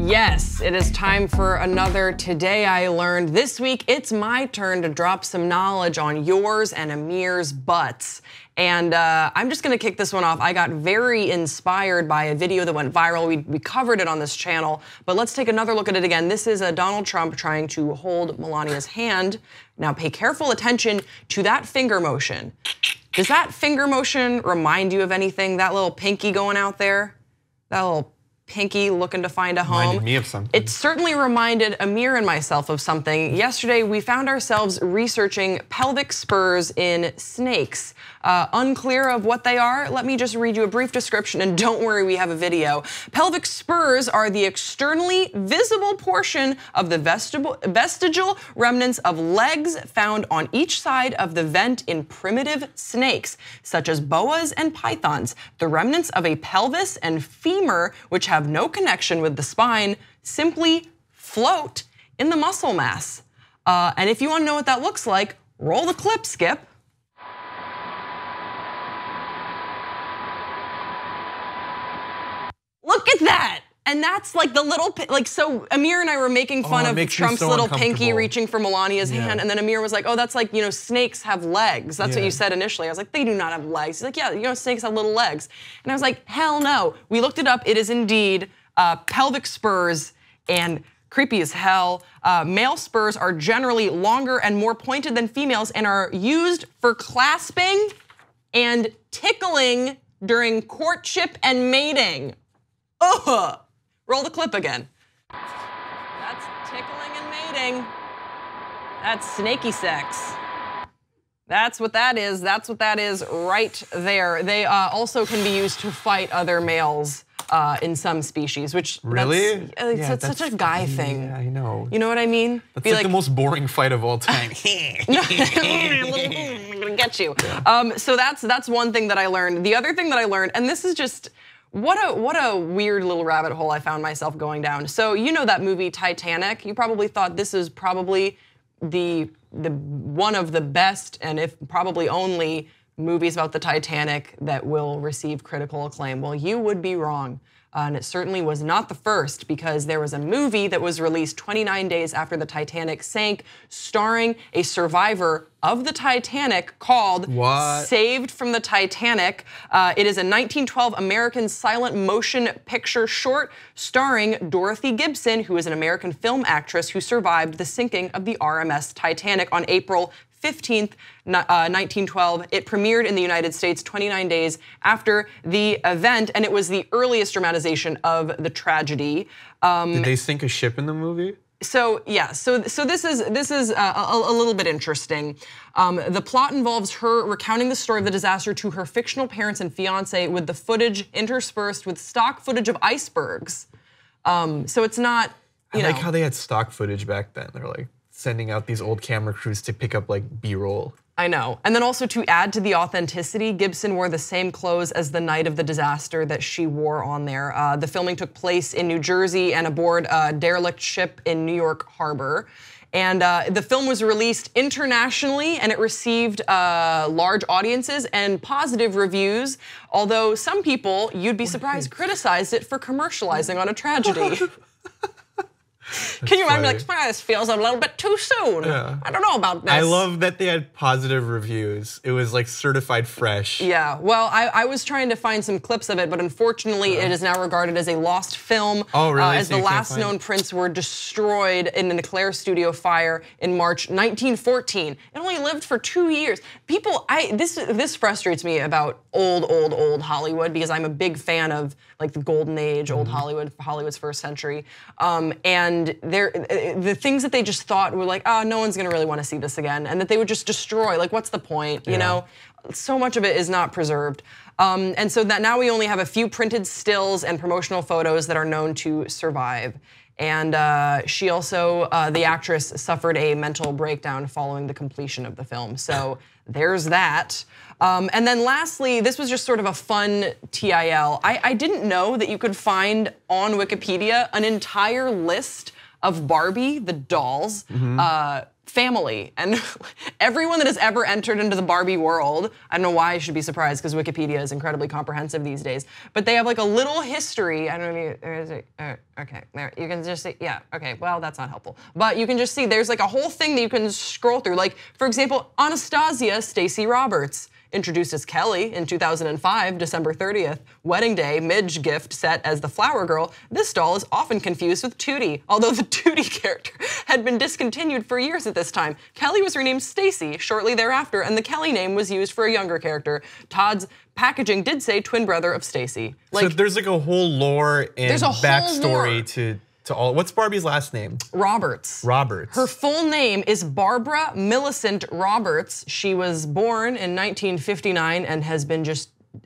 Yes, it is time for another Today I Learned. This week, it's my turn to drop some knowledge on yours and Amir's butts. And I'm just gonna kick this one off. I got very inspired by a video that went viral. We covered it on this channel, but let's take another look at it again. This is Donald Trump trying to hold Melania's hand. Now pay careful attention to that finger motion. Does that finger motion remind you of anything? That little pinky going out there? That little pinky looking to find a home. Reminded me of something. It certainly reminded Amir and myself of something. Yesterday, we found ourselves researching pelvic spurs in snakes. Unclear of what they are, let me just read you a brief description, and don't worry, we have a video. Pelvic spurs are the externally visible portion of the vestigial remnants of legs found on each side of the vent in primitive snakes, such as boas and pythons. The remnants of a pelvis and femur, which have no connection with the spine, simply float in the muscle mass. And if you want to know what that looks like, roll the clip, Skip. Look at that. And that's like the little, so Amir and I were making fun of Trump's little pinky reaching for Melania's hand, and then Amir was like, oh, that's like, snakes have legs. That's what you said initially. I was like, they do not have legs. He's like, yeah, snakes have little legs. And I was like, hell no. We looked it up. It is indeed pelvic spurs, and creepy as hell. Male spurs are generally longer and more pointed than females and are used for clasping and tickling during courtship and mating. Ugh. Roll the clip again. That's tickling and mating. That's snaky sex. That's what that is. That's what that is right there. They also can be used to fight other males in some species, which really? That's such a guy thing. Yeah, I know. You know what I mean? That's like the most boring fight of all time. I'm gonna get you. Yeah. So that's one thing that I learned. The other thing that I learned, and this is just, what a weird little rabbit hole I found myself going down. So you know that movie Titanic? You probably thought this is probably the one of the best, and if probably only, movies about the Titanic that will receive critical acclaim. Well, you would be wrong. And it certainly was not the first, because there was a movie that was released 29 days after the Titanic sank, starring a survivor of the Titanic called Saved from the Titanic. It is a 1912 American silent motion picture short starring Dorothy Gibson, who is an American film actress who survived the sinking of the RMS Titanic on April 15th, 1912. It premiered in the United States 29 days after the event, and it was the earliest dramatization of the tragedy. Did they sink a ship in the movie? So yeah, so this is a little bit interesting. The plot involves her recounting the story of the disaster to her fictional parents and fiance, with the footage interspersed with stock footage of icebergs. So it's not, I like how they had stock footage back then. They're like sending out these old camera crews to pick up like B-roll. I know. And then also, to add to the authenticity, Gibson wore the same clothes as the night of the disaster that she wore on there. The filming took place in New Jersey and aboard a derelict ship in New York Harbor. And the film was released internationally, and it received large audiences and positive reviews, although some people, you'd be surprised, criticized it for commercializing on a tragedy. Can you imagine, like, this feels a little bit too soon? Yeah. I don't know about this. I love that they had positive reviews. It was like certified fresh. Yeah, well, I was trying to find some clips of it, but unfortunately it is now regarded as a lost film. Oh, really? As the last known prints were destroyed in an Eclair studio fire in March 1914. It only lived for 2 years. People, this frustrates me about old Hollywood, because I'm a big fan of like the golden age, old Hollywood, Hollywood's first century. And the things that they just thought were like, oh, no one's gonna really wanna see this again, and that they would just destroy, like, what's the point, you know? So much of it is not preserved. And so that now we only have a few printed stills and promotional photos that are known to survive. And she also, the actress, suffered a mental breakdown following the completion of the film. So there's that. And then lastly, this was just sort of a fun TIL. I didn't know that you could find on Wikipedia an entire list of Barbie, the dolls, family, and everyone that has ever entered into the Barbie world, I don't know why I should be surprised because Wikipedia is incredibly comprehensive these days, but they have like a little history. I don't know if you, okay, there, you can just see, yeah, okay, well, that's not helpful. But you can just see there's like a whole thing that you can scroll through. Like, for example, Anastasia Stacey Roberts, introduced as Kelly in 2005, December 30th, wedding day, Midge gift set as the flower girl. This doll is often confused with Tootie, although the Tootie character had been discontinued for years at this time. Kelly was renamed Stacy shortly thereafter, and the Kelly name was used for a younger character. Todd's packaging did say twin brother of Stacy. Like, so there's like a whole lore and backstory to all. What's Barbie's last name? Roberts. Roberts. Her full name is Barbara Millicent Roberts. She was born in 1959 and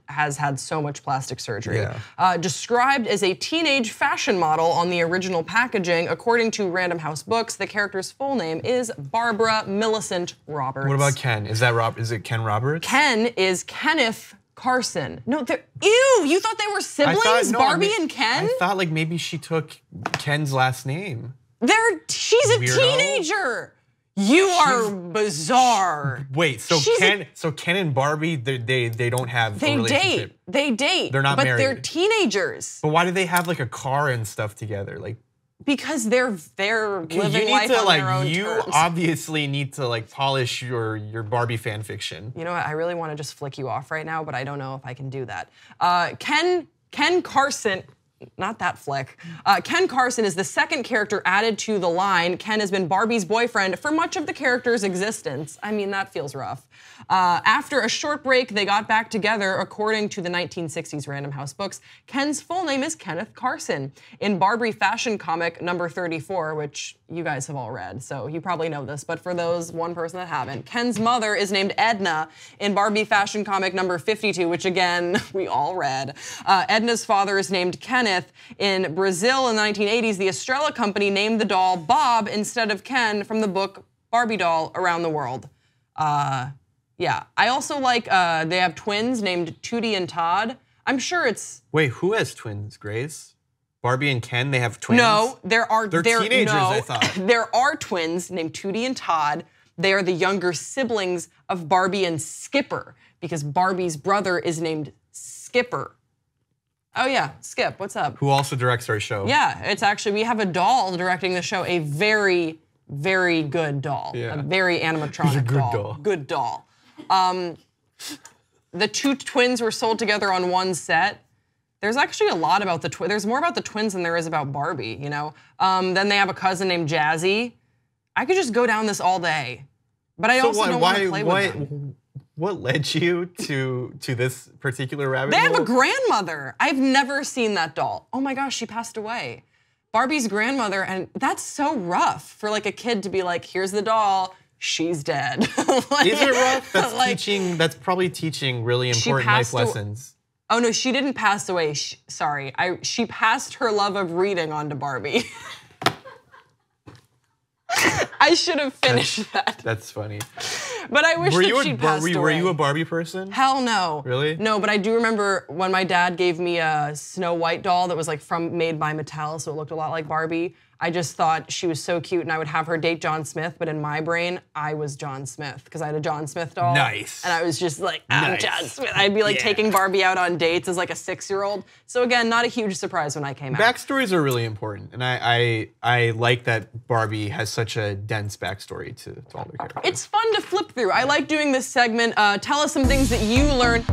has had so much plastic surgery. Yeah. Described as a teenage fashion model on the original packaging, according to Random House Books, the character's full name is Barbara Millicent Roberts. What about Ken? Is it Ken Roberts? Ken is Kenneth Carson. No, ew, you thought they were siblings, Barbie and Ken? I thought like maybe she took Ken's last name. She's a teenager. You are bizarre. Wait, so Ken and Barbie, they don't have a relationship. They date. They're not but married. They're teenagers. But why do they have like a car and stuff together? Like, because they're living life on their own terms. You obviously need to like polish your Barbie fan fiction. You know what? I really want to just flick you off right now, but I don't know if I can do that. Ken Carson. Not that flick. Ken Carson is the second character added to the line. Ken has been Barbie's boyfriend for much of the character's existence. I mean, that feels rough. After a short break, they got back together, according to the 1960s Random House Books. Ken's full name is Kenneth Carson. In Barbie fashion comic number 34, which you guys have all read, so you probably know this, but for those one person that haven't, Ken's mother is named Edna in Barbie fashion comic number 52, which again, we all read. Edna's father is named Kenneth. In Brazil in the 1980s, the Estrella company named the doll Bob instead of Ken from the book Barbie Doll Around the World. Yeah, I also like, they have twins named Tootie and Todd. I'm sure it's... Wait, who has twins, Grace? Barbie and Ken, they have twins? No, They're teenagers, I thought. There are twins named Tootie and Todd. They are the younger siblings of Barbie and Skipper, because Barbie's brother is named Skipper. Oh yeah, Skip, what's up? Who also directs our show. Yeah, it's actually, we have a doll directing the show, a very, very good doll. Yeah. A very animatronic Good doll. The two twins were sold together on one set. There's actually a lot about the twins. There's more about the twins than there is about Barbie, you know? Then they have a cousin named Jazzy. I could just go down this all day. But I also don't want to play with them. What led you to this particular rabbit hole? They have a grandmother. I've never seen that doll. Oh my gosh, she passed away. Barbie's grandmother, and that's so rough for like a kid to be like, here's the doll, she's dead. Like, is it rough? That's like, that's probably teaching really important life lessons. Oh no, she didn't pass away. Sorry, she passed her love of reading on to Barbie. I should have finished that. That's funny. But I wish that she'd passed away. Were you a Barbie person? Hell no. Really? No, but I do remember when my dad gave me a Snow White doll that was like made by Mattel, so it looked a lot like Barbie. I just thought she was so cute and I would have her date John Smith, but in my brain, I was John Smith because I had a John Smith doll. Nice. And I was just like, I'm John Smith. I'd be like taking Barbie out on dates as like a 6-year-old. So again, not a huge surprise when I came out. Backstories are really important, and I like that Barbie has such a dense backstory to all the characters. It's fun to flip through. I like doing this segment. Tell us some things that you learned.